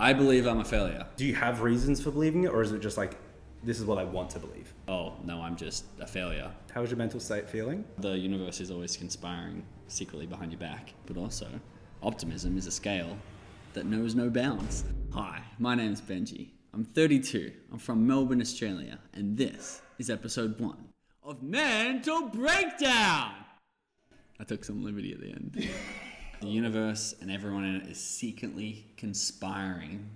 I believe I'm a failure. Do you have reasons for believing it, or is it just like, this is what I want to believe? Oh, no, I'm just a failure. How is your mental state feeling? The universe is always conspiring secretly behind your back, but also optimism is a scale that knows no bounds. Hi, my name's Benji. I'm 32. I'm from Melbourne, Australia, and this is episode 1 of Mental Breakdown. I took some liberty at the end. The universe and everyone in it is secretly conspiring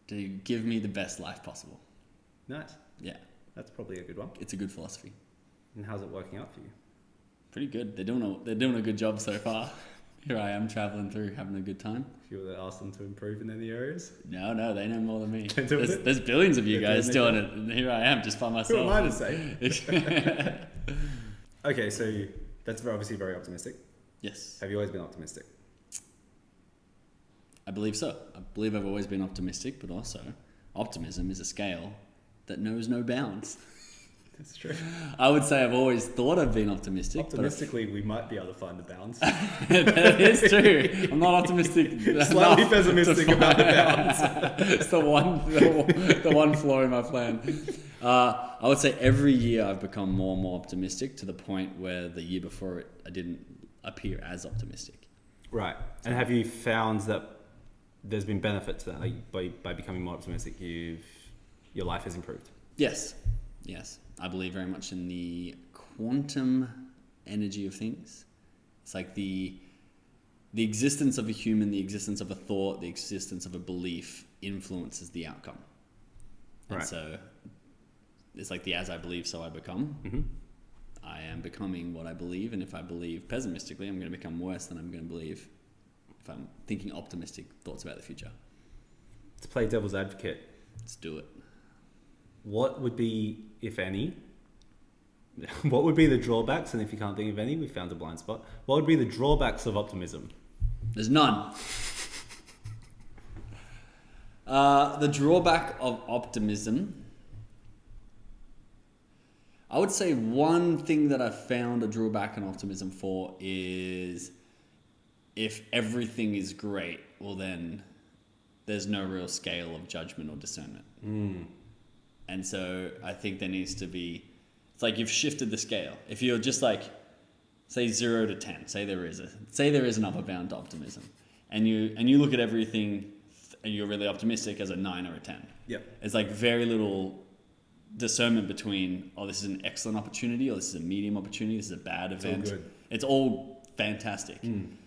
to give me the best life possible. Nice. Yeah. That's probably a good one. It's a good philosophy. And how's it working out for you? Pretty good. They're doing a good job so far. Here I am traveling through, having a good time. If you were to ask them to improve in any areas? No, they know more than me. There's billions of you guys doing it, and here I am just by myself. Who am I to say? Okay, so that's obviously very optimistic. Yes. Have you always been optimistic? I believe so. I believe I've always been optimistic, but also optimism is a scale that knows no bounds. That's true. I would say I've always thought I've been optimistic. Optimistically, we might be able to find the bounds. That is true. I'm not optimistic. Slightly pessimistic about the bounds. It's the one flaw in my plan. I would say every year I've become more and more optimistic to the point where the year before it, I didn't appear as optimistic. Right. And have you found that there's been benefit to that? Like by becoming more optimistic, your life has improved? Yes. I believe very much in the quantum energy of things. It's like the existence of a human, the existence of a thought, the existence of a belief influences the outcome. And right. So it's like the as I believe, so I become. Mm-hmm. I am becoming what I believe, and if I believe pessimistically, I'm going to become worse than I'm going to believe if I'm thinking optimistic thoughts about the future. To play devil's advocate, Let's do it. what would be, if any, what would be the drawbacks? And if you can't think of any, we found a blind spot. What would be the drawbacks of optimism? There's none. The drawback of optimism, I would say one thing that I've found a drawback in optimism for is if everything is great, well then there's no real scale of judgment or discernment. And so I think there needs to be, it's like you've shifted the scale. If you're just like, say 0 to 10, say there is an upper bound to optimism, and you look at everything and you're really optimistic as a 9 or a 10. Yep. It's like very little discernment between, this is an excellent opportunity, or this is a medium opportunity, this is a bad event. All good. It's all fantastic. And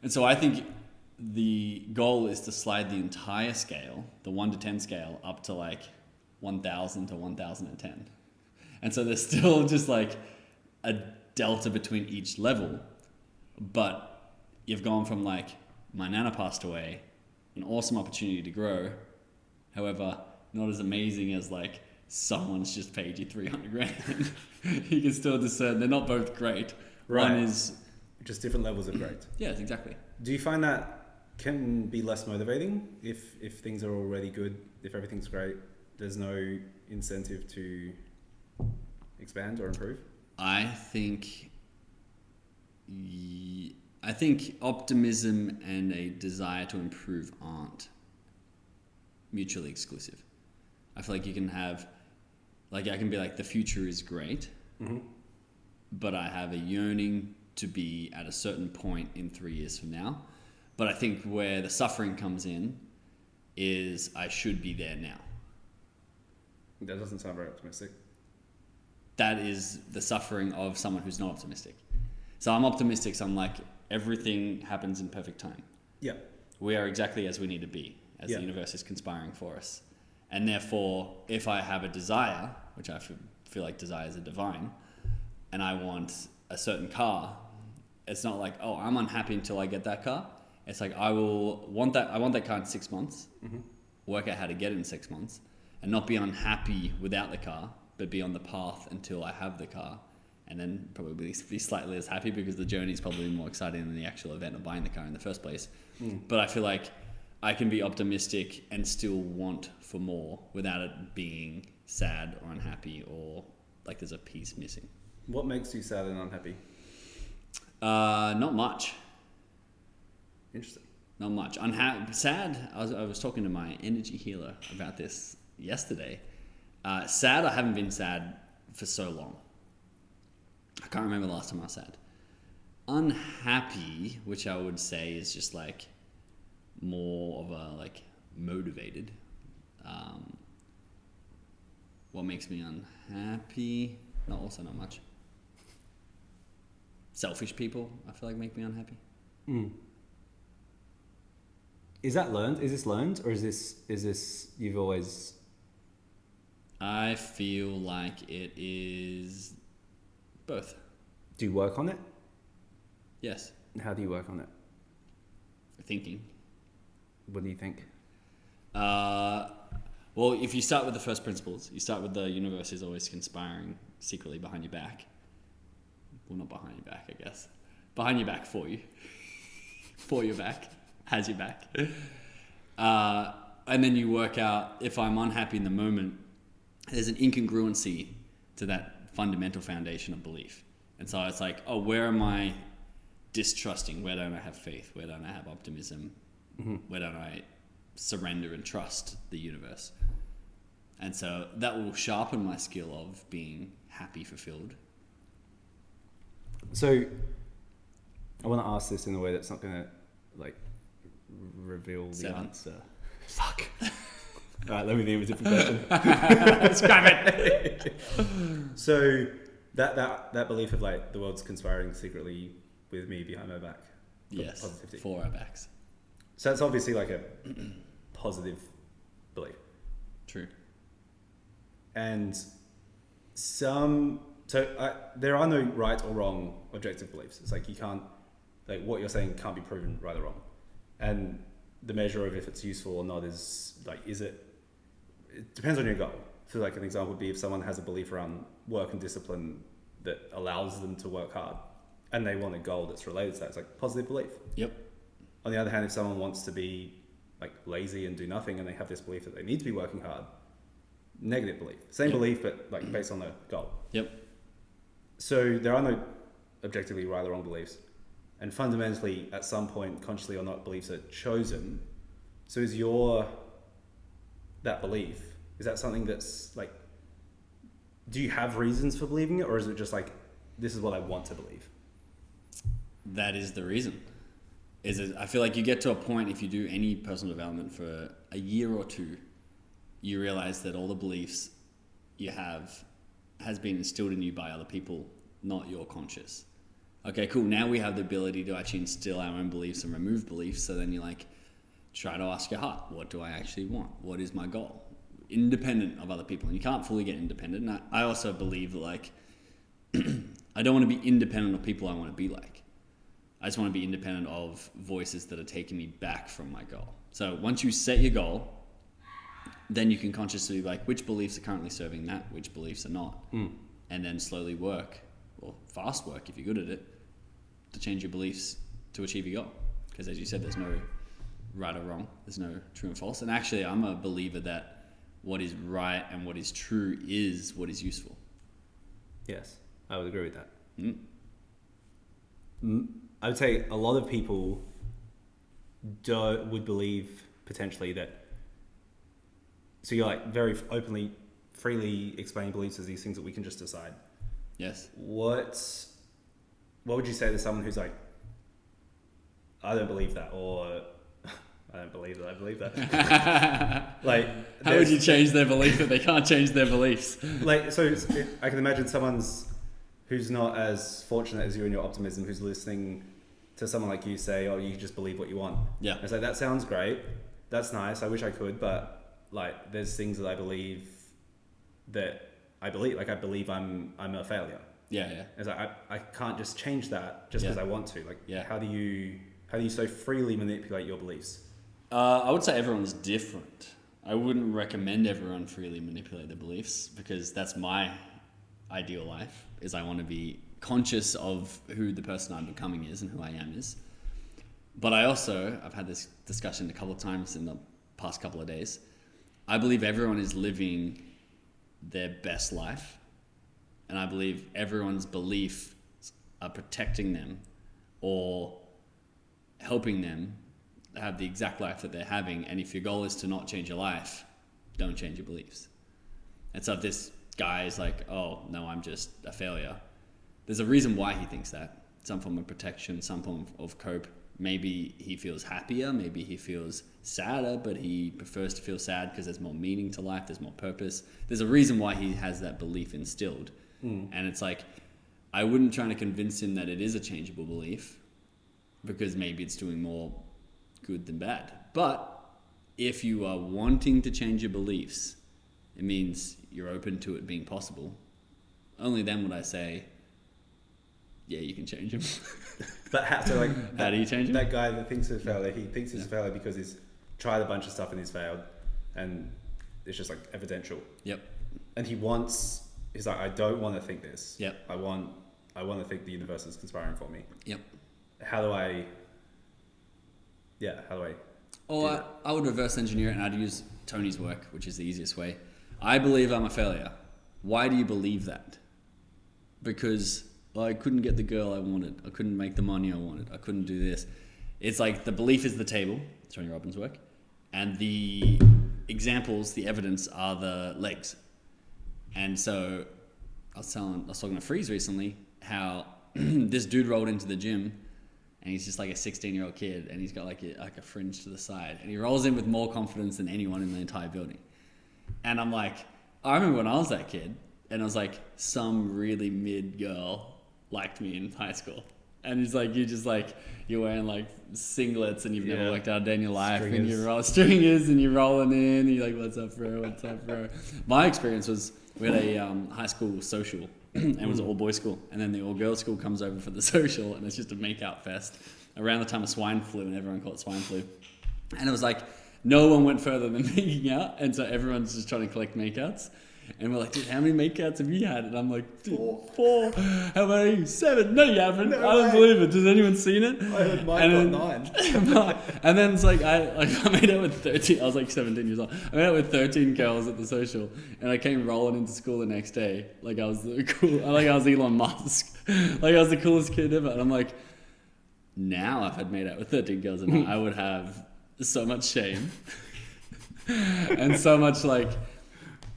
so I think the goal is to slide the entire scale, the 1 to 10 scale, up to like 1,000 to 1,010. And so there's still just like a delta between each level, but you've gone from like, my nana passed away, an awesome opportunity to grow, however, not as amazing as like someone's just paid you 300 grand. You can still discern they're not both great. Right. One is just different levels of great. Yes, exactly. Do you find that can be less motivating if things are already good, if everything's great, there's no incentive to expand or improve? I think optimism and a desire to improve aren't mutually exclusive. I feel like you can have, like I can be like, the future is great, but I have a yearning to be at a certain point in 3 years from now. But I think where the suffering comes in is I should be there now. That doesn't sound very optimistic. That is the suffering of someone who's not optimistic. So I'm optimistic, so I'm like, everything happens in perfect time. Yeah. We are exactly as we need to be, as the universe is conspiring for us. And therefore, if I have a desire, which I feel like desires are divine, and I want a certain car, it's not like, I'm unhappy until I get that car. It's like, I want that car in 6 months, work out how to get it in 6 months, and not be unhappy without the car, but be on the path until I have the car, and then probably be slightly as happy because the journey is probably more exciting than the actual event of buying the car in the first place. But I feel like I can be optimistic and still want for more without it being sad or unhappy or like there's a piece missing. What makes you sad and unhappy? Not much. Interesting. Not much. Sad. I was talking to my energy healer about this yesterday. Sad. I haven't been sad for so long. I can't remember the last time I was sad. Unhappy, which I would say is just like more of a like motivated. What makes me unhappy? No, also not much. Selfish people, I feel like, make me unhappy. Is that learned? Is this learned, or is this you've always? I feel like it is both. Do you work on it? Yes. How do you work on it? Thinking. What do you think? Well, if you start with the first principles, you start with the universe is always conspiring secretly behind your back. Well, not behind your back, I guess. Behind your back for you. For your back. Has your back. And then you work out, if I'm unhappy in the moment, there's an incongruency to that fundamental foundation of belief. And so it's like, oh, where am I distrusting? Where don't I have faith? Where don't I have optimism? Mm-hmm. Where don't I surrender and trust the universe? And so that will sharpen my skill of being happy, fulfilled. So I want to ask this in a way that's not going to like reveal the answer. Fuck. All right, let me think of a different question. Scrap it. So that belief of like the world's conspiring secretly with me behind my back. Yes, positivity. For our backs. So it's obviously like a positive belief. True. And there are no right or wrong objective beliefs. It's like you can't, like what you're saying can't be proven right or wrong. And the measure of if it's useful or not is like, it depends on your goal. So like an example would be if someone has a belief around work and discipline that allows them to work hard and they want a goal that's related to that, it's like positive belief. Yep. On the other hand, if someone wants to be like lazy and do nothing and they have this belief that they need to be working hard, negative belief. Same belief, but like based on the goal. Yep. So there are no objectively right or wrong beliefs. And fundamentally, at some point, consciously or not, beliefs are chosen. So is that belief, is that something that's like, do you have reasons for believing it? Or is it just like, this is what I want to believe? That is the reason. I feel like you get to a point, if you do any personal development for a year or two, you realize that all the beliefs you have has been instilled in you by other people, not your conscious. Okay, cool. Now we have the ability to actually instill our own beliefs and remove beliefs. So then you like try to ask your heart, what do I actually want? What is my goal? Independent of other people. And you can't fully get independent. And I also believe that like, I don't want to be independent of people I want to be like. I just want to be independent of voices that are taking me back from my goal. So once you set your goal, then you can consciously be like, which beliefs are currently serving that, which beliefs are not. And then slowly work, or fast work if you're good at it, to change your beliefs to achieve your goal. Because as you said, there's no right or wrong. There's no true and false. And actually, I'm a believer that what is right and what is true is what is useful. Yes, I would agree with that. I would say a lot of people would believe potentially that. So you're like very openly, freely explaining beliefs as these things that we can just decide. Yes. What would you say to someone who's like, I don't believe that, or I don't believe that I believe that? Like, how would you change their belief that they can't change their beliefs? Like, so I can imagine who's not as fortunate as you in your optimism, who's listening to someone like you say, oh, you just believe what you want. Yeah. And it's like, that sounds great. That's nice. I wish I could, but like, there's things that I believe I believe I'm a failure. Yeah, yeah. It's like, I can't just change that just because I want to. Like, yeah. How do you so freely manipulate your beliefs? I would say everyone's different. I wouldn't recommend everyone freely manipulate their beliefs because that's my ideal life, is I want to be conscious of who the person I'm becoming is and who I am is. But I've had this discussion a couple of times in the past couple of days. I believe everyone is living their best life. And I believe everyone's beliefs are protecting them or helping them have the exact life that they're having. And if your goal is to not change your life, don't change your beliefs. And so if this guy is like, oh, no, I'm just a failure, there's a reason why he thinks that. Some form of protection, some form of cope. Maybe he feels happier, maybe he feels sadder, but he prefers to feel sad because there's more meaning to life, there's more purpose. There's a reason why he has that belief instilled. And it's like, I wouldn't try to convince him that it is a changeable belief, because maybe it's doing more good than bad. But if you are wanting to change your beliefs, it means you're open to it being possible. Only then would I say, yeah, you can change him. But how do you change him? That guy that thinks he's a failure, he thinks he's a failure because he's tried a bunch of stuff and he's failed, and it's just like evidential. Yep. And he's like, I don't want to think this. Yep. I want to think the universe is conspiring for me. Yep. How do I? Or I would reverse engineer it, and I'd use Tony's work, which is the easiest way. I believe I'm a failure. Why do you believe that? Because I couldn't get the girl I wanted. I couldn't make the money I wanted. I couldn't do this. It's like the belief is the table, Tony Robbins' work, and the examples, the evidence are the legs. And so I was talking to Freeze recently how this dude rolled into the gym, and he's just like a 16-year-old kid, and he's got like a fringe to the side, and he rolls in with more confidence than anyone in the entire building. And I'm like, I remember when I was that kid, and I was like, some really mid girl liked me in high school. And he's like, you're wearing like singlets and you've never worked out a day in your life, stringers. And you're stringers and you're rolling in, and you're like, what's up, bro? My experience was, we had a high school social, and it was an all boys school, and then the all girls school comes over for the social, and it's just a make out fest around the time of swine flu, and everyone called it swine flu. And it was like, no one went further than making out, and so everyone's just trying to collect makeouts. And we're like, dude, how many makeouts have you had? And I'm like, four. How about you? 7. No, you haven't. No, I don't believe it. Has anyone seen it? I heard mine got 9. And then it's like, I made out with 13. I was like 17 years old. I made out with 13 girls at the social, and I came rolling into school the next day. Like I was I was Elon Musk. Like I was the coolest kid ever. And I'm like, now if I'd made out with 13 girls, and I would have so much shame and so much like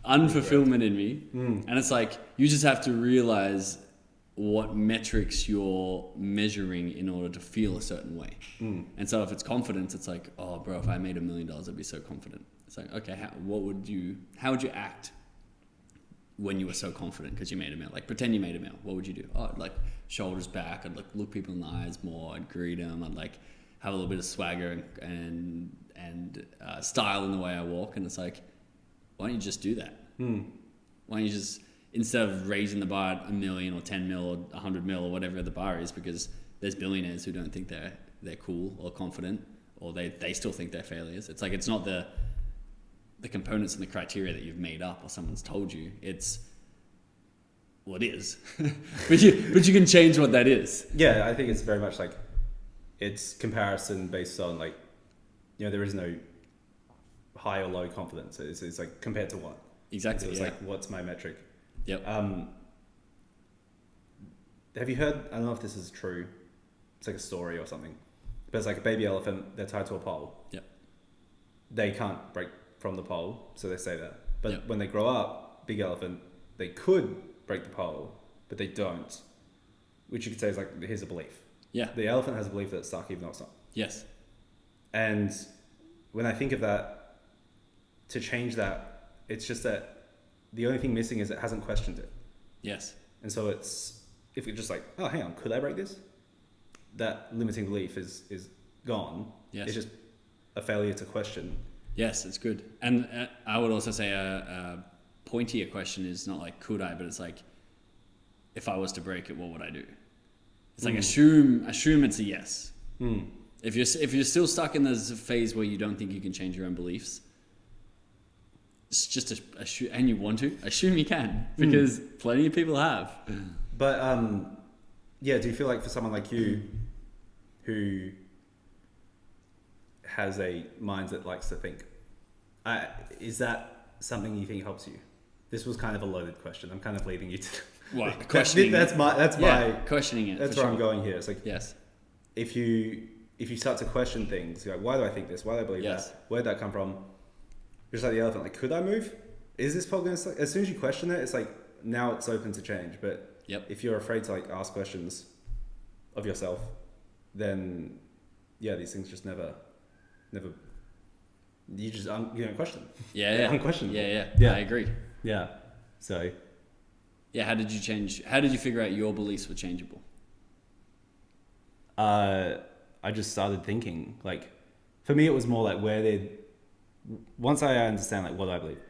unfulfillment in me. And it's like, you just have to realize what metrics you're measuring in order to feel a certain way. And so if it's confidence, it's like, oh bro, if I made $1 million, I'd be so confident. It's like, okay, how would you act when you were so confident because you made a meal? Like pretend you made a meal. What would you do? Oh, I'd like shoulders back. I'd like look people in the eyes more. I'd greet them. I'd like have a little bit of swagger and style in the way I walk. And it's like, why don't you just do that? Why don't you just, instead of raising the bar at $1 million or 10 mil or 100 mil or whatever the bar is, because there's billionaires who don't think they're cool or confident, or they still think they're failures. It's like, it's not the components and the criteria that you've made up or someone's told you. It's what is. but you can change what that is. Yeah, I think it's very much like, it's comparison based on like, there is no high or low confidence. It's like compared to what? Exactly. So it's like, what's my metric? Yep. Have you heard, I don't know if this is true, it's like a story or something, but it's like a baby elephant, they're tied to a pole. Yep. They can't break from the pole, so they stay there. But when they grow up, big elephant, they could break the pole, but they don't. Which you could say is like, here's a belief. Yeah. The elephant has a belief that it's stuck even though it's not. Yes. And when I think of that, to change that, it's just that the only thing missing is it hasn't questioned it. Yes. And so it's, if it's just like, oh, hang on, could I break this? That limiting belief is gone. Yes. It's just a failure to question. Yes, it's good. And I would also say a pointier question is not like, could I, but it's like, if I was to break it, what would I do? It's like, assume it's a yes. If you're still stuck in this phase where you don't think you can change your own beliefs, it's just assume, and you want to assume you can, because plenty of people have. But do you feel like for someone like you who has a mind that likes to think, is that something you think helps you? This was kind of a loaded question. I'm kind of leading you to questioning. That's my questioning it. That's where I'm going here. It's like, yes, if you if you start to question things, you're like, why do I think this? Why do I believe that? Where'd that come from? Just like the elephant, like, could I move? Is this problem going to... As soon as you question it, it's like, now it's open to change. But if you're afraid to like ask questions of yourself, then these things just never, you just, you don't question. Unquestionable. Yeah, I agree. Yeah. So. Yeah, how did you figure out your beliefs were changeable? I just started thinking, like, for me, it was more like once I understand, like, what do I believe?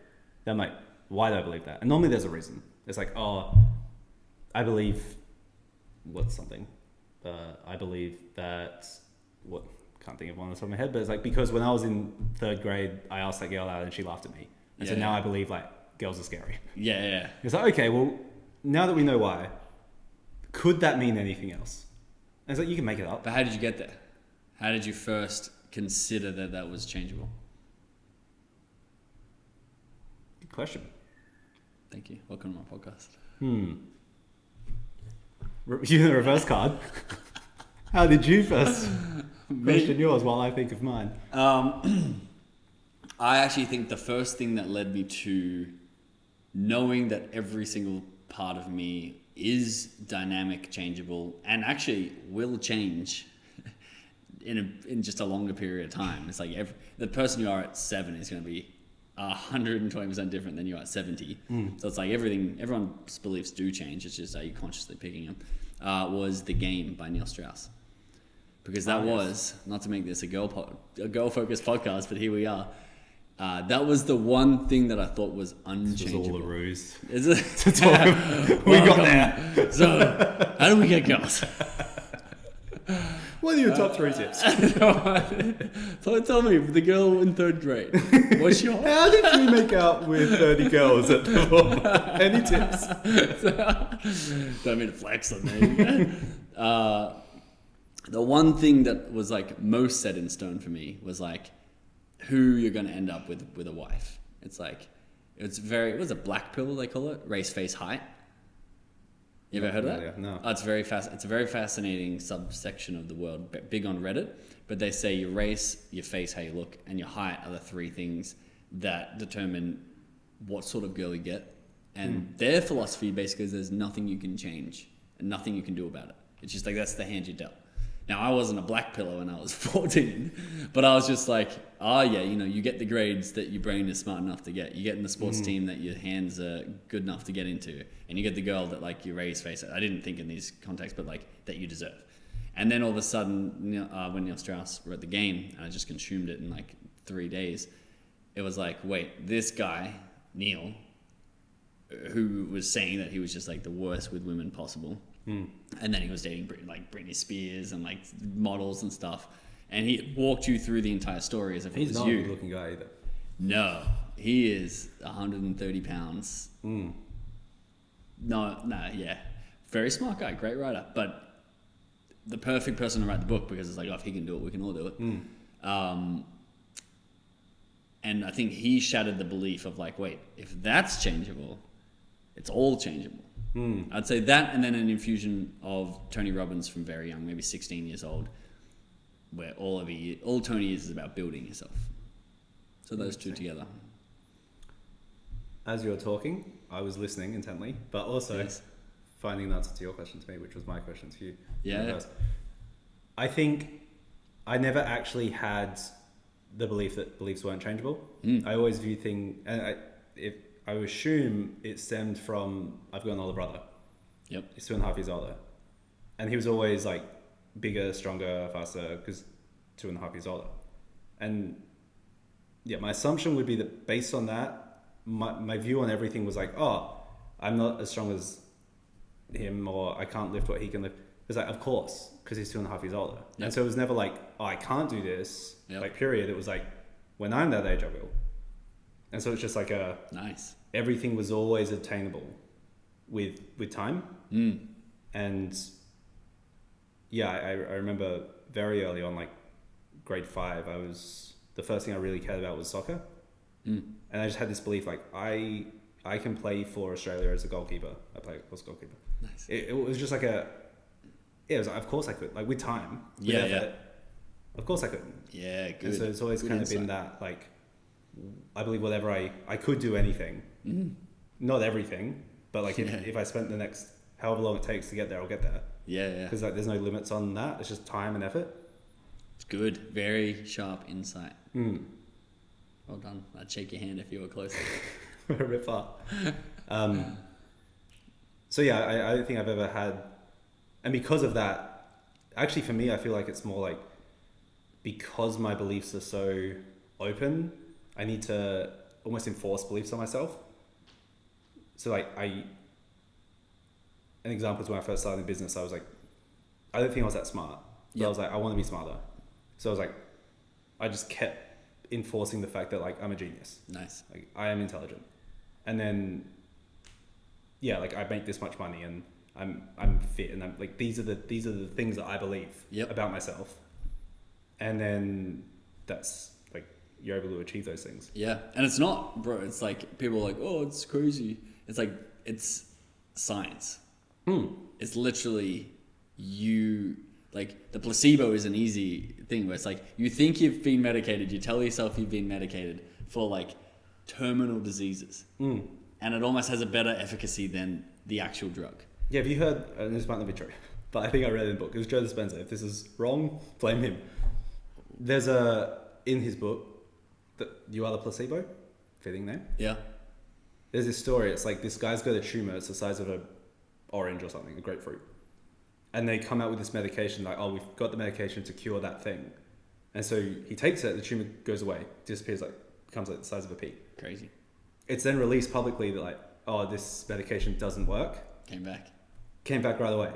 Then I'm like, why do I believe that? And normally there's a reason. It's like, I believe something. I believe that, can't think of one on the top of my head, but it's like, because when I was in 3rd grade, I asked that girl out and she laughed at me. And so now I believe, like, girls are scary. Yeah. It's like, okay, well, now that we know why, could that mean anything else? And it's like, you can make it up. But how did you get there? How did you first consider that was changeable? Good question. Thank you. Welcome to my podcast. Using the reverse card. How did you first question yours while I think of mine? I actually think the first thing that led me to knowing that every single part of me is dynamic, changeable, and actually will change in just a longer period of time. It's like the person you are at 7 is going to be 120% different than you are at 70. So it's like everyone's beliefs do change. It's just, are you consciously picking them? Was The Game by Neil Strauss. Because that was, not to make this a girl-focused podcast, but here we are. That was the one thing that I thought was unchangeable. This was all a ruse. Is it? To talk. We got there. So, how do we get girls? What are your top 3 tips? So tell me, the girl in 3rd grade, what's your... How did you make out with 30 girls at the ball? Any tips? Don't mean to flex on me. The one thing that was like most set in stone for me was like who you're going to end up with a wife. It's like, it was a black pill, they call it, race, face, height. You ever heard of that? No. Oh, it's a very fascinating subsection of the world, big on Reddit. But they say your race, your face, how you look, and your height are the 3 things that determine what sort of girl you get. And their philosophy basically is there's nothing you can change and nothing you can do about it. It's just like, that's the hand you dealt. Now, I wasn't a black pillow when I was 14, but I was just like, you get the grades that your brain is smart enough to get. You get in the sports team that your hands are good enough to get into. And you get the girl that like your race face. I didn't think in these contexts, but like that you deserve. And then all of a sudden, when Neil Strauss wrote The Game, and I just consumed it in like 3 days, it was like, wait, this guy, Neil, who was saying that he was just like the worst with women possible. And then he was dating like Britney Spears and like models and stuff. And he walked you through the entire story as if it was you. He's not a good looking guy either. No, he is 130 pounds. No, yeah. Very smart guy, great writer. But the perfect person to write the book because it's like, if he can do it, we can all do it. And I think he shattered the belief of like, wait, if that's changeable, it's all changeable. I'd say that, and then an infusion of Tony Robbins from very young, maybe 16 years old, where all Tony is about building yourself. So those two together. As you were talking, I was listening intently, but also finding an answer to your question to me, which was my question to you. Yeah. I think I never actually had the belief that beliefs weren't changeable. I always view things, and I assume it stemmed from, I've got an older brother. Yep. He's 2.5 years older. And he was always like bigger, stronger, faster, because 2.5 years older. And yeah, my assumption would be that based on that, my view on everything was like, I'm not as strong as him, or I can't lift what he can lift. It's like, of course, because he's 2.5 years older. Yep. And so it was never like, I can't do this, like period. It was like, when I'm that age, I will. And so it's just like everything was always attainable with time. And yeah, I remember very early on, like grade 5, the first thing I really cared about was soccer. And I just had this belief, like I can play for Australia as a goalkeeper. I play as a goalkeeper. Nice. It was just like it was like, of course I could, like with time, with effort. Of course I could. Yeah, good. And so it's always good kind insight. of been that, like, I believe whatever I could do anything. Not everything, but like if I spent the next however long it takes to get there, I'll get there. Yeah. Because like there's no limits on that. It's just time and effort. It's good. Very sharp insight. Well done. I'd shake your hand if you were closer. A bit far. So yeah, I don't think I've ever had, and because of that, actually for me, I feel like it's more like, because my beliefs are so open, I need to almost enforce beliefs on myself. So like an example is when I first started in business, I was like, I don't think I was that smart. But I was like, I want to be smarter. So I was like, I just kept enforcing the fact that like I'm a genius. Nice. Like I am intelligent. And then yeah, like I make this much money and I'm fit and I'm like these are the things that I believe about myself. And then that's like you're able to achieve those things. Yeah. And it's not, bro, it's like people are like, oh, it's crazy. It's like it's science. It's literally like the placebo is an easy thing where it's like you think you've been medicated, you tell yourself you've been medicated for like terminal diseases, and it almost has a better efficacy than the actual drug. Yeah, have you heard, and this might not be true, but I think I read it in the book, it was Joe Dispenza. If this is wrong, blame him. There's in his book, that You Are the Placebo, fitting name. Yeah. There's this story, it's like this guy's got a tumor, it's the size of a orange or something, a grapefruit. And they come out with this medication, like, oh, we've got the medication to cure that thing. And so he takes it, the tumor goes away, disappears, like, becomes like the size of a pea. Crazy. It's then released publicly that like, oh, this medication doesn't work. Came back right away.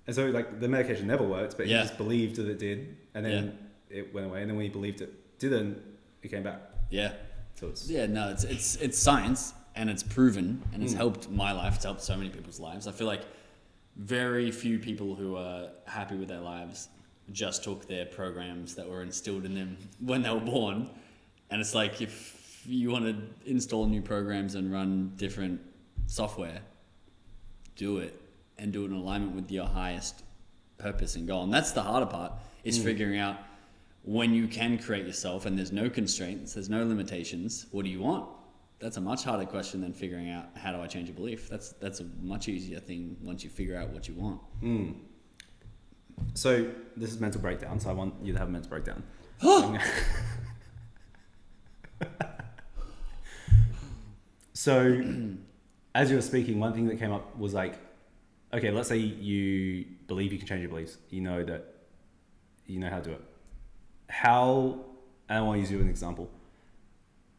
And so like the medication never worked, but he just believed that it did. And then it went away. And then when he believed it didn't, it came back. Yeah. So it's it's science and it's proven and it's helped my life. It's helped so many people's lives. I feel like very few people who are happy with their lives just took their programs that were instilled in them when they were born. And it's like, if you want to install new programs and run different software, do it and do it in alignment with your highest purpose and goal. And that's the harder part, is figuring out when you can create yourself and there's no constraints, there's no limitations, what do you want? That's a much harder question than figuring out, how do I change a belief? That's a much easier thing once you figure out what you want. So this is mental breakdown, so I want you to have a mental breakdown. So as you were speaking, one thing that came up was like, okay, let's say you believe you can change your beliefs. You know that you know how to do it. How, and I want to use you as an example,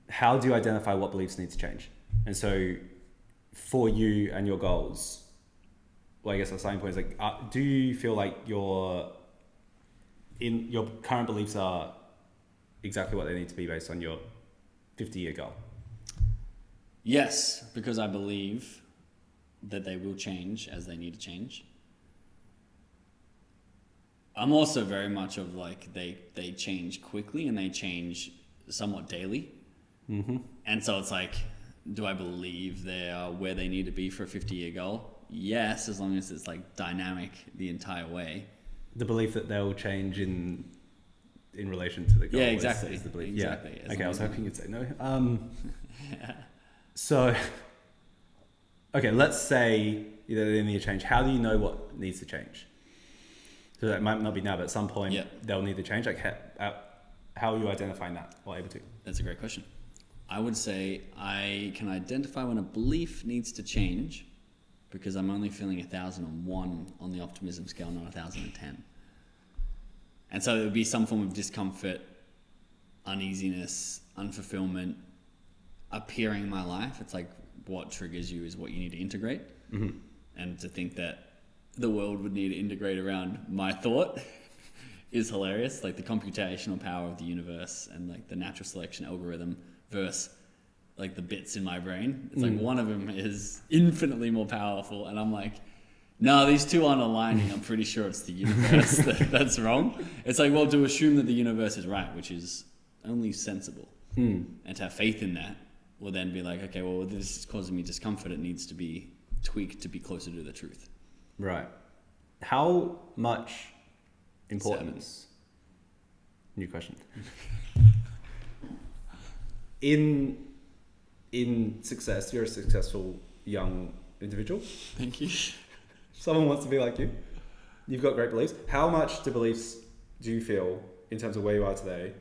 how do you identify what beliefs need to change? And so for you and your goals, well, I guess the starting point is like, do you feel like your current beliefs are exactly what they need to be based on your 50-year goal? Yes, because I believe that they will change as they need to change. I'm also very much of like, they change quickly and they change somewhat daily. And so it's like, do I believe they are where they need to be for a 50-year goal? Yes, as long as it's like dynamic the entire way. The belief that they'll change in relation to the goal. Yeah, exactly. Is the belief. Exactly. Yeah. Okay, I was hoping you'd say no. So, okay, let's say they need to change. How do you know what needs to change? So that might not be now, but at some point they'll need to change. Like, how are you identifying that or able to? That's a great question. I would say I can identify when a belief needs to change because I'm only feeling 1,001 on the optimism scale, not 1,010. And so it would be some form of discomfort, uneasiness, unfulfillment appearing in my life. It's like what triggers you is what you need to integrate. And to think that the world would need to integrate around my thought is hilarious. Like the computational power of the universe and like the natural selection algorithm versus like the bits in my brain. It's like one of them is infinitely more powerful. And I'm like, no, these two aren't aligning. I'm pretty sure it's the universe that's wrong. It's like, well, to assume that the universe is right, which is only sensible. And to have faith in that will then be like, okay, well, this is causing me discomfort. It needs to be tweaked to be closer to the truth. Right. How much importance New question. In success, you're a successful young individual. Thank you. Someone wants to be like you. You've got great beliefs. How much do beliefs do you feel in terms of where you are today?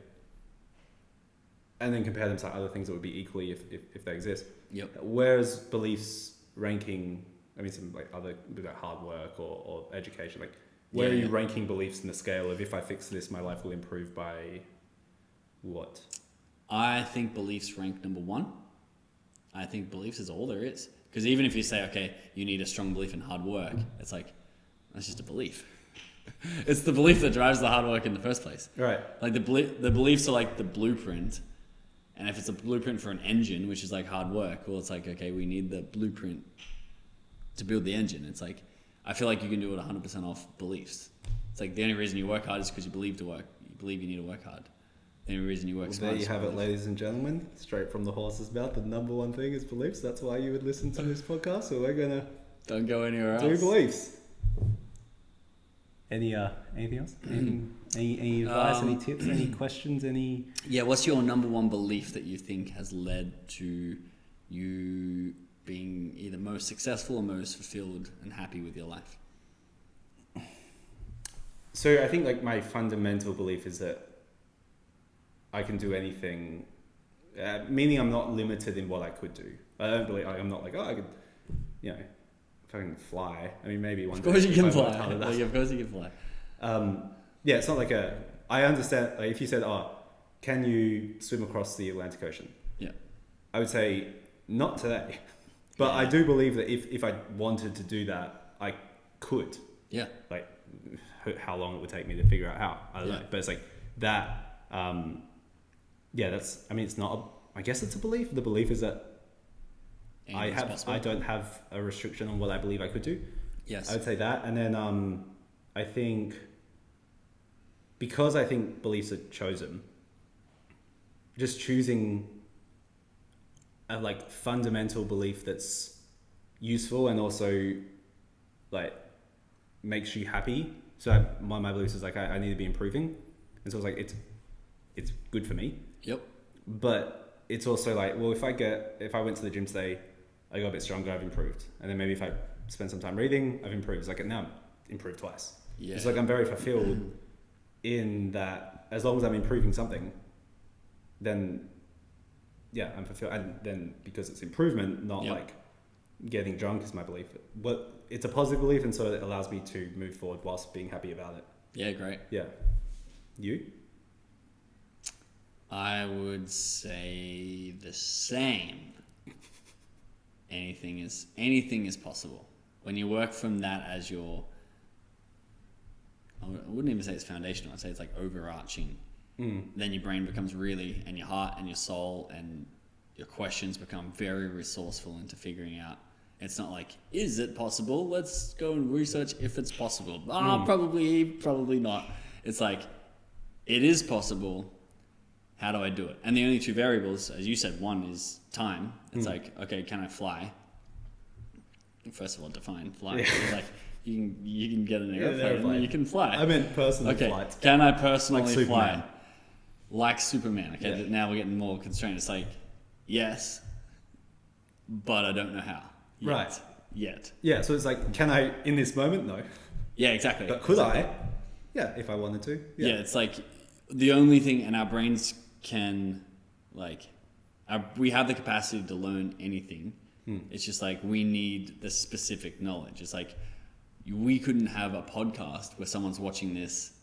And then compare them to other things that would be equally if they exist. Yep. Where's beliefs ranking? I mean, some like other like hard work or education. Like, where are you ranking beliefs in the scale of if I fix this, my life will improve by what? I think beliefs rank number 1. I think beliefs is all there is. Because even if you say, okay, you need a strong belief in hard work, it's like, that's just a belief. It's the belief that drives the hard work in the first place. Right. Like the beliefs are like the blueprint. And if it's a blueprint for an engine, which is like hard work, well, it's like, okay, we need the blueprint to build the engine. It's like, I feel like you can do it 100% off beliefs. It's like the only reason you work hard is because you believe you need to work hard. The only reason you work smart. There you have it, ladies and gentlemen. Straight from the horse's mouth. The number one thing is beliefs. That's why you would listen to this podcast. So we're gonna don't go anywhere else. Do beliefs. Anything else? Any advice? Any tips? Any questions? Any? Yeah. What's your number one belief that you think has led to you being either most successful or most fulfilled and happy with your life? So I think like my fundamental belief is that I can do anything, meaning I'm not limited in what I could do. I don't believe, I'm not like, oh, I could, if I can fly. I mean, maybe one day. Of course you can fly. Like, of course you can fly. Yeah, it's not like I understand, like if you said, oh, can you swim across the Atlantic Ocean? Yeah. I would say, not today. But I do believe that if I wanted to do that, I could. Yeah. Like, how long it would take me to figure out how. I don't know. But it's like that, it's not, I guess it's a belief. The belief is that I don't have a restriction on what I believe I could do. Yes. I would say that. And then I think, because I think beliefs are chosen, just choosing a like fundamental belief that's useful and also like makes you happy. So one of my beliefs is like I need to be improving, and so it's like it's good for me. Yep. But it's also like, well, if I went to the gym today, I got a bit stronger, I've improved, and then maybe if I spend some time reading, I've improved. It's like now I'm improved twice. Yeah. It's like I'm very fulfilled in that. As long as I'm improving something, then I'm fulfilled. And then because it's improvement, not like getting drunk is my belief. But it's a positive belief, and so it allows me to move forward whilst being happy about it. Yeah, great. Yeah. You? I would say the same. Anything is possible. When you work from that as your, I wouldn't even say it's foundational, I'd say it's like overarching. Then your brain becomes really, and your heart and your soul and your questions become very resourceful into figuring out. It's not like, is it possible? Let's go and research if it's possible. Probably not. It's like, it is possible. How do I do it? And the only two variables, as you said, one is time. It's like, okay, can I fly? First of all, define fly. Yeah. Like you can get an airplane and you can fly. I meant personal flights. Can I personally fly? Like Superman. Okay, now we're getting more constrained. It's like, yes, but I don't know how. Yet. Yeah, so it's like, can I in this moment? No. Yeah, exactly. But could I? Yeah, if I wanted to. Yeah, it's like the only thing, and our brains can, like, we have the capacity to learn anything. It's just like we need the specific knowledge. It's like we couldn't have a podcast where someone's watching this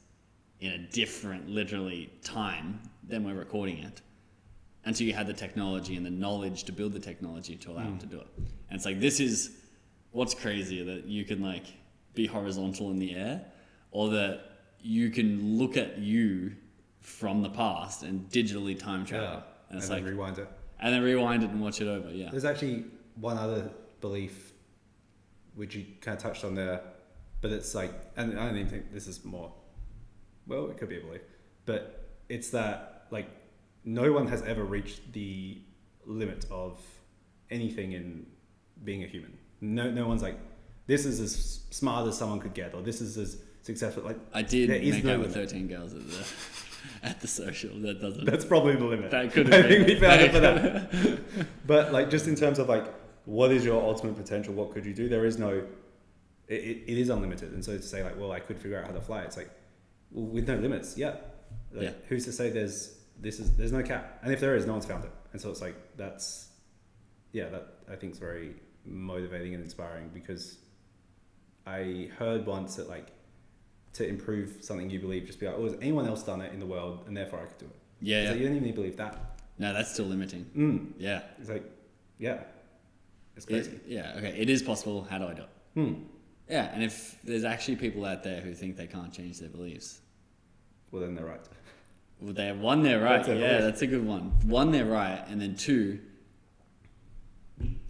in a different, literally, time than we're recording it until you had the technology and the knowledge to build the technology to allow them to do it. And it's like, this is what's crazier, that you can like be horizontal in the air, or that you can look at you from the past and digitally time travel. And it's like, rewind it. And then rewind it and watch it over, There's actually one other belief which you kind of touched on there, but it's like, and I don't even think this is more, well, it could be a belief, but it's that like no one has ever reached the limit of anything in being a human. No one's like, this is as smart as someone could get, or this is as successful. Like, I did make out with 13 girls at the At the social, that doesn't. That's probably the limit. That could I have think been. we found it for that. But like, just in terms of like, what is your ultimate potential? What could you do? There is no. It is unlimited, and so to say like, well, I could figure out how to fly. It's like, well, with no limits, yeah. Like, Yeah. Who's to say there's no cap? And if there is, no one's found it. And so it's like that I think is very motivating and inspiring, because I heard once that like, to improve something you believe, just be like, oh, has anyone else done it in the world, and therefore I could do it. Yeah. Like, you don't even need to believe that. No, that's still limiting. Yeah. It's like, yeah, it's crazy. Okay, it is possible. How do I do it? Yeah, and if there's actually people out there who think they can't change their beliefs, well, then they're right. well, they're right. Yeah, that's a good one. One, they're right, and then two,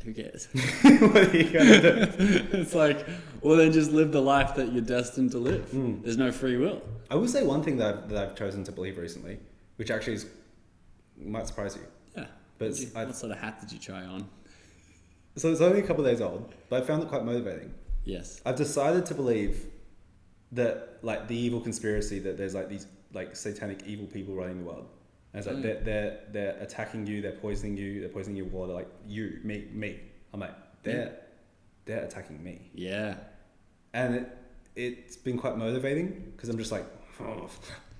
who cares? What are you gonna do? It's like, well, then just live the life that you're destined to live. There's no free will. I will say one thing that I've chosen to believe recently, which actually might surprise you. Yeah. But what sort of hat did you try on? So it's only a couple of days old, but I found it quite motivating. Yes. I've decided to believe that like the evil conspiracy that there's like these like satanic evil people running the world. And it's like they're attacking you, they're poisoning your water, like you, me. I'm like, they're attacking me. Yeah. And it's been quite motivating, because I'm just like, oh,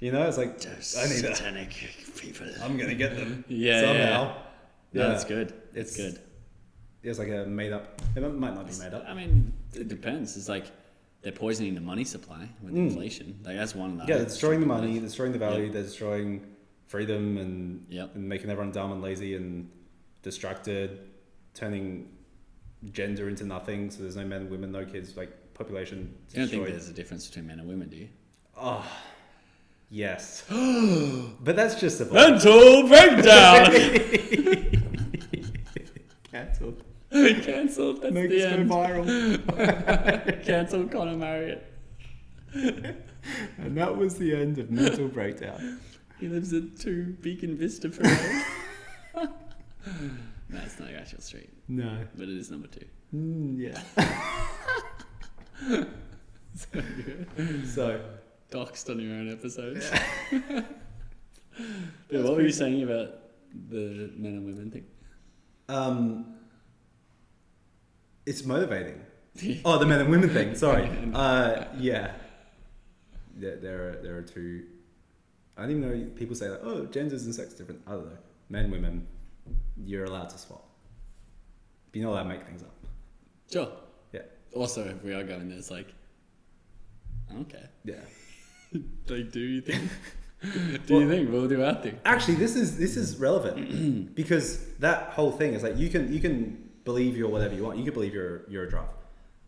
it's like, those I need satanic people. I'm gonna get them. Yeah. Somehow. No, that's good. It's good. It's like a made up. It might not be made up. I mean, it depends. It's like they're poisoning the money supply with inflation. Like that's one of the. Yeah, they're destroying the money, they're destroying the value, they're destroying freedom, and making everyone dumb and lazy and distracted, turning gender into nothing. So there's no men, women, no kids. Like population. You don't think there's a difference between men and women, do you? Oh, yes. But that's just a mental breakdown. Cancelled. Cancelled. That's Make the us end. go viral. Cancelled Conor Marriott. And that was the end of Mental Breakdown. He lives at 2 Beacon Vista Parade. No, it's not your actual street. No. But it is number 2. Yeah. So good. So. Doxed on your own episode. Yeah, what were you saying about the men and women thing? It's motivating. Oh, the men and women thing. Sorry. Yeah. There are two. I don't even know. People say like, oh, genders and sex are different. I don't know. Men, women, you're allowed to swap. But you're not allowed to make things up. Sure. Yeah. Also, if we are going there, it's like, I don't care. Yeah. Like, do you think? You think we'll do our thing? Actually, this is relevant because that whole thing is like you can believe you're whatever you want. You can believe you're a giraffe.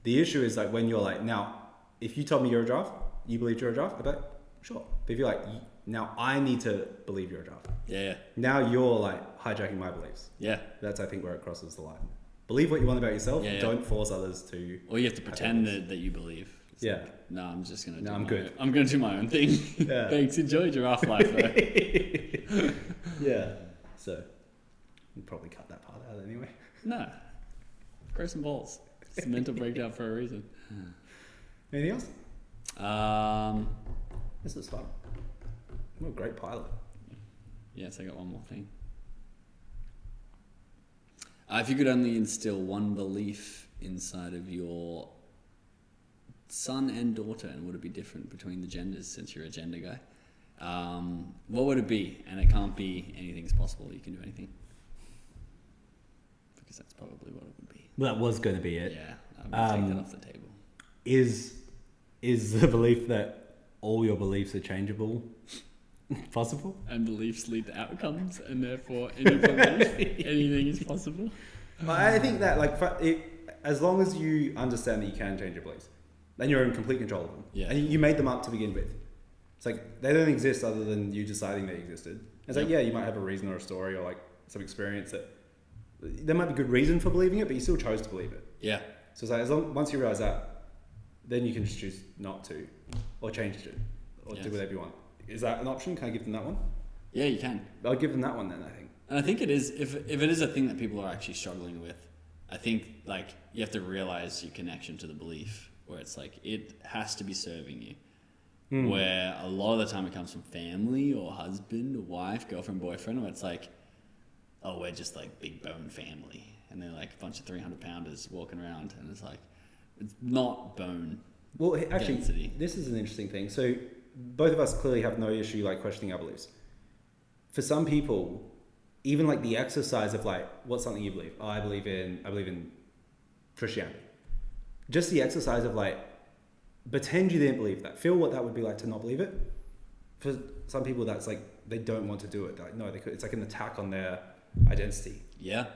The issue is like when you're like, now, if you told me you're a giraffe, you believe you're a giraffe, I'd be like, sure. But if you're like, now I need to believe you're a giraffe. Yeah. Now you're like hijacking my beliefs. Yeah. That's I think where it crosses the line. Believe what you want about yourself. Yeah. Don't force others to. Or you have to pretend that you believe. It's yeah. Like, no, I'm just gonna. I'm good. I'm gonna do my own thing. Yeah. Thanks. Enjoy giraffe life though. Yeah. So, we'll probably cut that part out anyway. No. Grow some balls. It's a mental breakdown for a reason. Anything else? This was fun. What a great pilot. Yes, I got one more thing. If you could only instill one belief inside of your son and daughter, and would it be different between the genders since you're a gender guy? What would it be? And it can't be anything's possible. You can do anything. Because that's probably what it would be. Well, that was going to be it. Yeah, I'm going to take that off the table. Is the belief that all your beliefs are changeable possible? And beliefs lead to outcomes, and therefore any belief, anything is possible. I think that as long as you understand that you can change your beliefs, then you're in complete control of them. Yeah. And you made them up to begin with. It's like they don't exist other than you deciding they existed. It's like, yeah, you might have a reason or a story or like some experience that there might be good reason for believing it, but you still chose to believe it. Yeah. So it's like once you realize that, then you can just choose not to, or change it, or do whatever you want. Is that an option? Can I give them that one? Yeah, you can. I'll give them that one then, I think. And I think it is, if it is a thing that people are actually struggling with, I think like you have to realize your connection to the belief, where it's like it has to be serving you. where a lot of the time it comes from family or husband or wife, girlfriend, boyfriend, where it's like, oh, we're just like big bone family. And they're like a bunch of 300-pounders walking around. And it's like, it's not bone actually, density. This is an interesting thing. So both of us clearly have no issue like questioning our beliefs. For some people, even like the exercise of like, what's something you believe? Oh, I believe in Christianity. Just the exercise of like, pretend you didn't believe that. Feel what that would be like to not believe it. For some people, that's like, they don't want to do it. They're like, no, they could. It's like an attack on their identity. Yeah.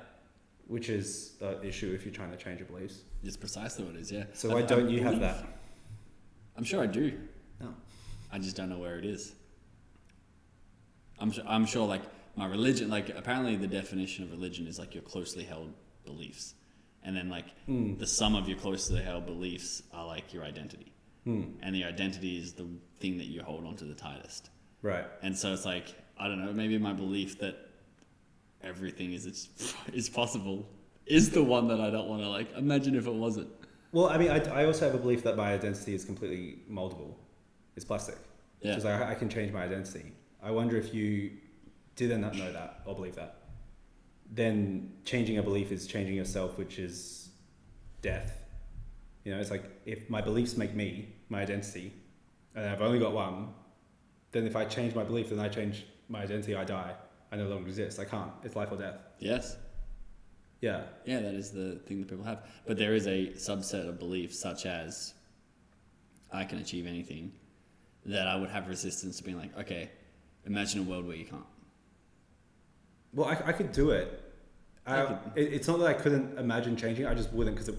Which is an issue if you're trying to change your beliefs. It's precisely what it is, yeah. So why don't you have that? I'm sure I do. No. I just don't know where it is. I'm sure like my religion, like apparently the definition of religion is like your closely held beliefs. And then like the sum of your closely held beliefs are like your identity. And the identity is the thing that you hold on to the tightest. Right. And so it's like, I don't know, maybe my belief that everything is possible is the one that I don't want to like imagine if it wasn't. Well, I mean, I also have a belief that my identity is completely moldable. It's plastic. Yeah. Because I can change my identity. I wonder if you didn't know that or believe that. Then changing a belief is changing yourself, which is death. You know, it's like if my beliefs make me, my identity, and I've only got one, then if I change my belief, then I change my identity, I die. I no longer exist. I can't. It's life or death. Yes. Yeah. Yeah, that is the thing that people have. But there is a subset of beliefs, such as I can achieve anything, that I would have resistance to being like, okay, imagine a world where you can't. Well, I could do it. It's not that I couldn't imagine changing it. I just wouldn't because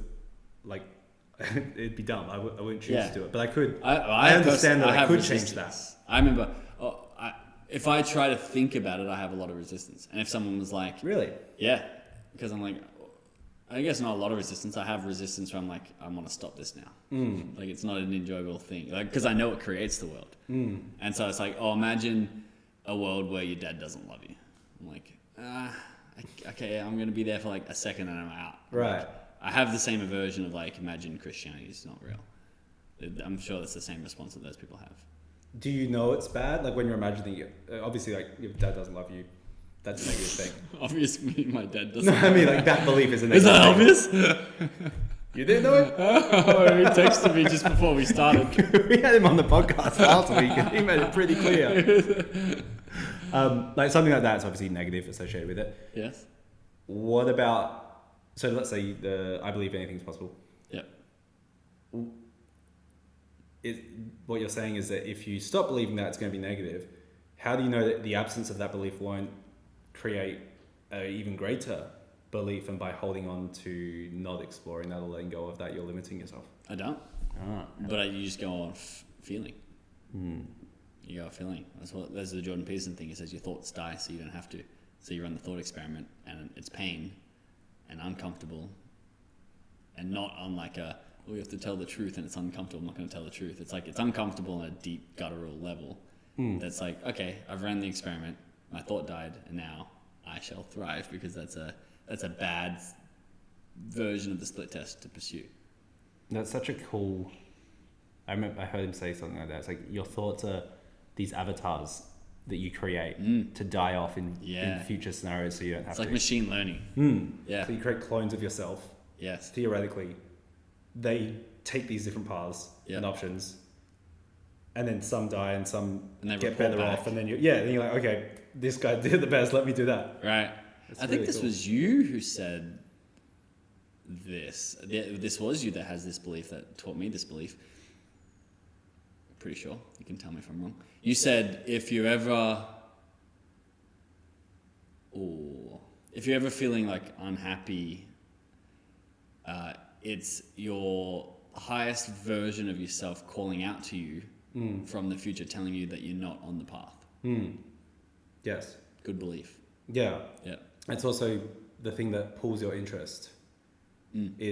it'd be dumb. I wouldn't choose to do it. But I could. I understand that I could change that. I remember... if I try to think about it, I have a lot of resistance. And if someone was like... Really? Yeah. Because I'm like... I guess not a lot of resistance. I have resistance where I'm like, I want to stop this now. Like, it's not an enjoyable thing. Like, because I know it creates the world. And so it's like, oh, imagine a world where your dad doesn't love you. I'm like, okay, I'm going to be there for like a second and I'm out. Right. Like, I have the same aversion of like, imagine Christianity is not real. I'm sure that's the same response that those people have. Do you know it's bad? Like when you're imagining it, obviously like your dad doesn't love you. That's a negative thing. Obviously my dad doesn't. No, I mean like that belief is a negative thing. Is that obvious? You didn't know it? Oh, he texted me just before we started. We had him on the podcast last week and he made it pretty clear. Like something like that's obviously negative associated with it. Yes. What about, so let's say I believe anything's possible. Yep. What you're saying is that if you stop believing that, it's going to be negative. How do you know that the absence of that belief won't create an even greater belief, and by holding on to not exploring that or letting go of that, you're limiting yourself? I don't. But you just go on feeling. You go on feeling. That's the Jordan Peterson thing. He says your thoughts die so you don't have to. So you run the thought experiment and it's pain and uncomfortable and not on like we have to tell the truth and it's uncomfortable, I'm not going to tell the truth. It's like it's uncomfortable on a deep guttural level. That's like, okay, I've ran the experiment, my thought died, and now I shall thrive, because that's a bad version of the split test to pursue. That's such a cool... I heard him say something like that. It's like your thoughts are these avatars that you create to die off in future scenarios so you don't have to. It's like machine learning. Yeah. So you create clones of yourself. Yes. Theoretically, they take these different paths and options, and then some die and some get better off, and then you're like, okay, this guy did the best, let me do that. Right. I think this was you who said this. This was you that has this belief, that taught me this belief. Pretty sure. You can tell me if I'm wrong. You said if you're ever feeling like unhappy, it's your highest version of yourself calling out to you from the future, telling you that you're not on the path. Yes. Good belief. Yeah. Yeah. It's also the thing that pulls your interest. It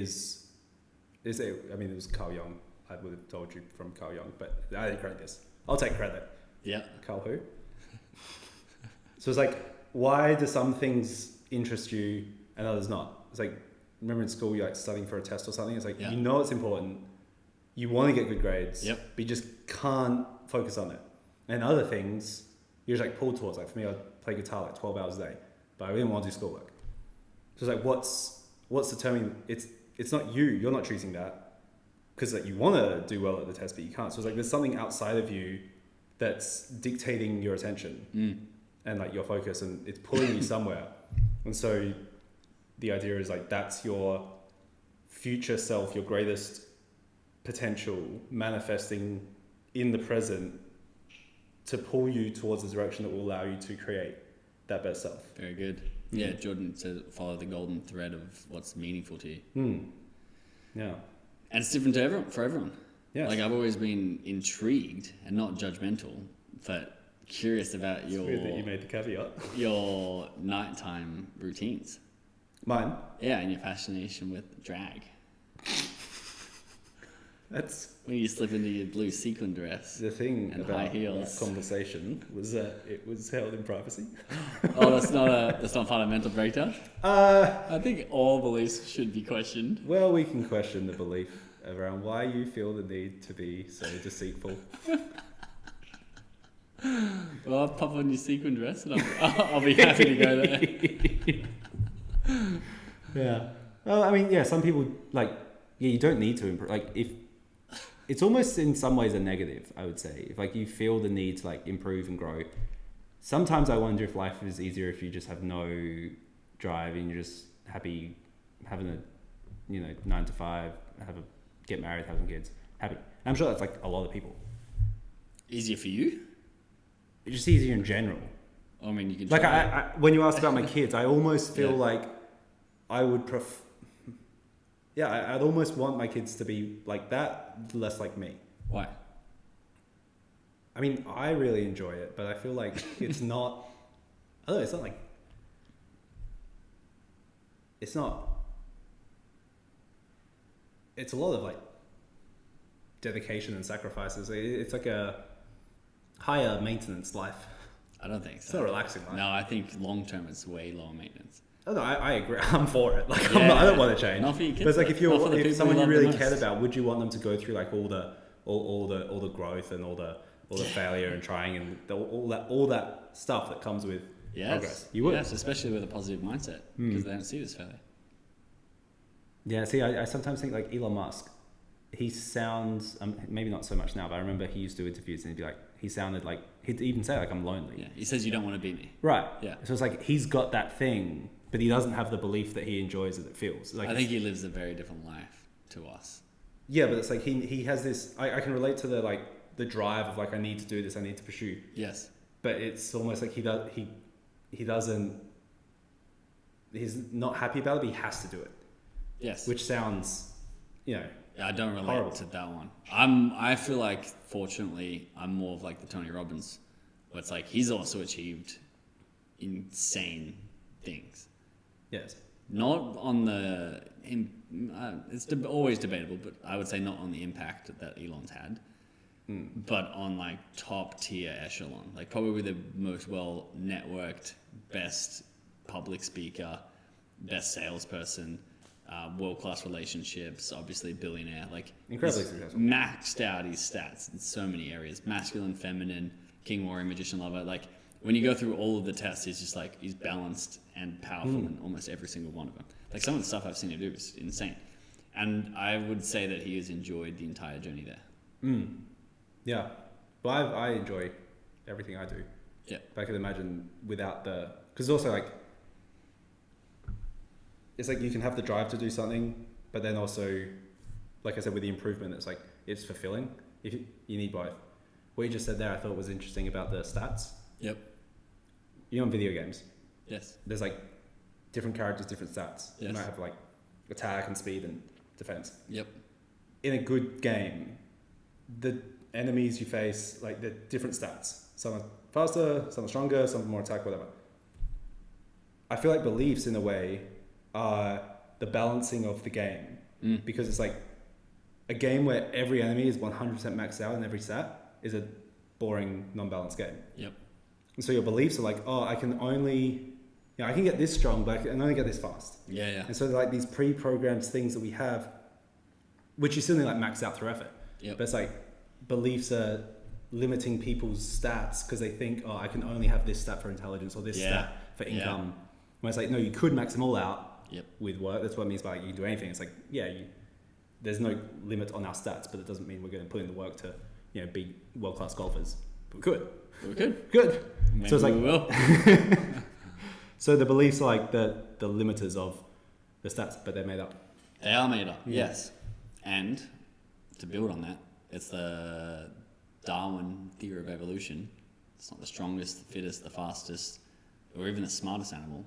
was Carl Jung. I would have told you from Carl Jung, but I didn't create this. I'll take credit. Yeah. Carl who? So it's like, why do some things interest you and others not? It's like, remember in school, you're like studying for a test or something. It's like, you know it's important. You want to get good grades. Yep. But you just can't focus on it. And other things, you're just like pulled towards. Like for me, I play guitar like 12 hours a day, but I didn't want to do schoolwork. So it's like, what's determining? It's not you. You're not choosing that because like you want to do well at the test, but you can't. So it's like there's something outside of you that's dictating your attention and like your focus, and it's pulling you somewhere. And so the idea is like that's your future self, your greatest potential manifesting in the present to pull you towards a direction that will allow you to create that best self. Very good. Yeah, Jordan says follow the golden thread of what's meaningful to you. Yeah. And it's different for everyone. Yes. Like I've always been intrigued and not judgmental, but curious about It's your... weird that you made the caveat. your nighttime routines. Mine? Yeah, and your fascination with drag. That's when you slip into your blue sequin dress. The thing and about high heels. that conversation was that it was held in privacy. Oh, that's not part of mental breakdown? I think all beliefs should be questioned. Well, we can question the belief around why you feel the need to be so deceitful. Well, I'll pop on your sequin dress and I'll be happy to go there. Yeah. Well, I mean, yeah, some people, like, yeah, you don't need to improve. Like, if it's almost in some ways a negative, I would say. If, like, you feel the need to, like, improve and grow. Sometimes I wonder if life is easier if you just have no drive and you're just happy having a, 9 to 5, get married, have some kids, happy. And I'm sure that's, like, a lot of people. Easier for you? It's just easier in general. I mean, you can... Like, I when you asked about my kids, I almost feel like I would prefer... Yeah, I'd almost want my kids to be like that, less like me. Why? I mean, I really enjoy it, but I feel like it's not... I don't know, it's not like... It's not... It's a lot of, like, dedication and sacrifices. It's like a higher maintenance life. I don't think so. It's not a relaxing life. No, I think long-term it's way lower maintenance. Oh, no, I agree. I'm for it. Like, I don't want to change. Not for your kids. But it's like if someone you really cared most. about, would you want them to go through like all the growth and all the failure and trying and all that stuff that comes with progress? You would. Yes, especially with a positive mindset because they don't see this failure. Yeah. See, I sometimes think like Elon Musk. He sounds maybe not so much now, but I remember he used to do interviews and he'd be like, he sounded like he'd even say like I'm lonely. Yeah. He says you don't want to be me. Right. Yeah. So it's like he's got that thing. But he doesn't have the belief that he enjoys as it feels. Like I think he lives a very different life to us. Yeah, but it's like he has this... I can relate to the drive of like, I need to do this, I need to pursue. Yes. But it's almost like he doesn't... He's not happy about it, but he has to do it. Yes. Which sounds, Yeah, I don't relate horrible. to that one. I feel like, fortunately, I'm more of like the Tony Robbins. Where it's like, he's also achieved insane things. Yes. Not on the... it's always debatable, but I would say not on the impact that Elon's had, but on like top tier echelon. Like probably the most well networked, best public speaker, best salesperson, world-class relationships, obviously billionaire. Like incredibly successful. Maxed out his stats in so many areas. Masculine, feminine, king, warrior, magician, lover. Like when you go through all of the tests, he's just like, he's balanced and powerful in almost every single one of them. Like some of the stuff I've seen him do is insane. And I would say that he has enjoyed the entire journey there. Yeah. But I enjoy everything I do. Yeah. But I could imagine without the... Because also like... It's like you can have the drive to do something, but then also, like I said, with the improvement, it's like, it's fulfilling. If you need both. What you just said there, I thought was interesting about the stats. Yep. You know, in video games, Yes. there's like different characters, different stats. Yes. You might have like attack and speed and defense. Yep. In a good game, the enemies you face, like the different stats. Some are faster, some are stronger, some are more attack, whatever. I feel like beliefs in a way are the balancing of the game. Because it's like a game where every enemy is 100% maxed out in every stat is a boring, non-balanced game. Yep. And so your beliefs are like, oh, I can only, I can get this strong, but I can only get this fast. Yeah, yeah. And so like these pre-programmed things that we have, which you still need like max out through effort. Yep. But it's like beliefs are limiting people's stats because they think, oh, I can only have this stat for intelligence or this stat for income. When it's like, no, you could max them all out with work. That's what it means by you can do anything. It's like, there's no limit on our stats, but it doesn't mean we're going to put in the work to, be world-class golfers. But we could. We could. Good. Maybe so it's like, we will. So the beliefs are like the limiters of the stats, but they're made up. They are made up, yes. And to build on that, it's the Darwin theory of evolution. It's not the strongest, the fittest, the fastest, or even the smartest animal.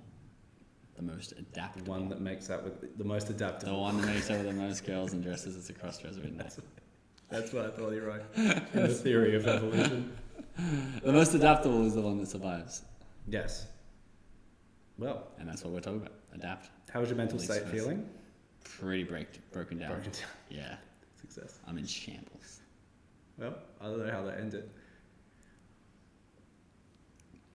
The most adaptable. The one that makes out with the most adaptable. The one that makes out with the most girls and dresses as a cross-dresser in there. That's what I thought you wrote. In the theory of evolution. The most adaptable is the one that survives. Yes. Well. And that's what we're talking about. Adapt. How's your mental state feeling? Pretty broken down. Broken down. Yeah. Success. I'm in shambles. Well, I don't know how to end it.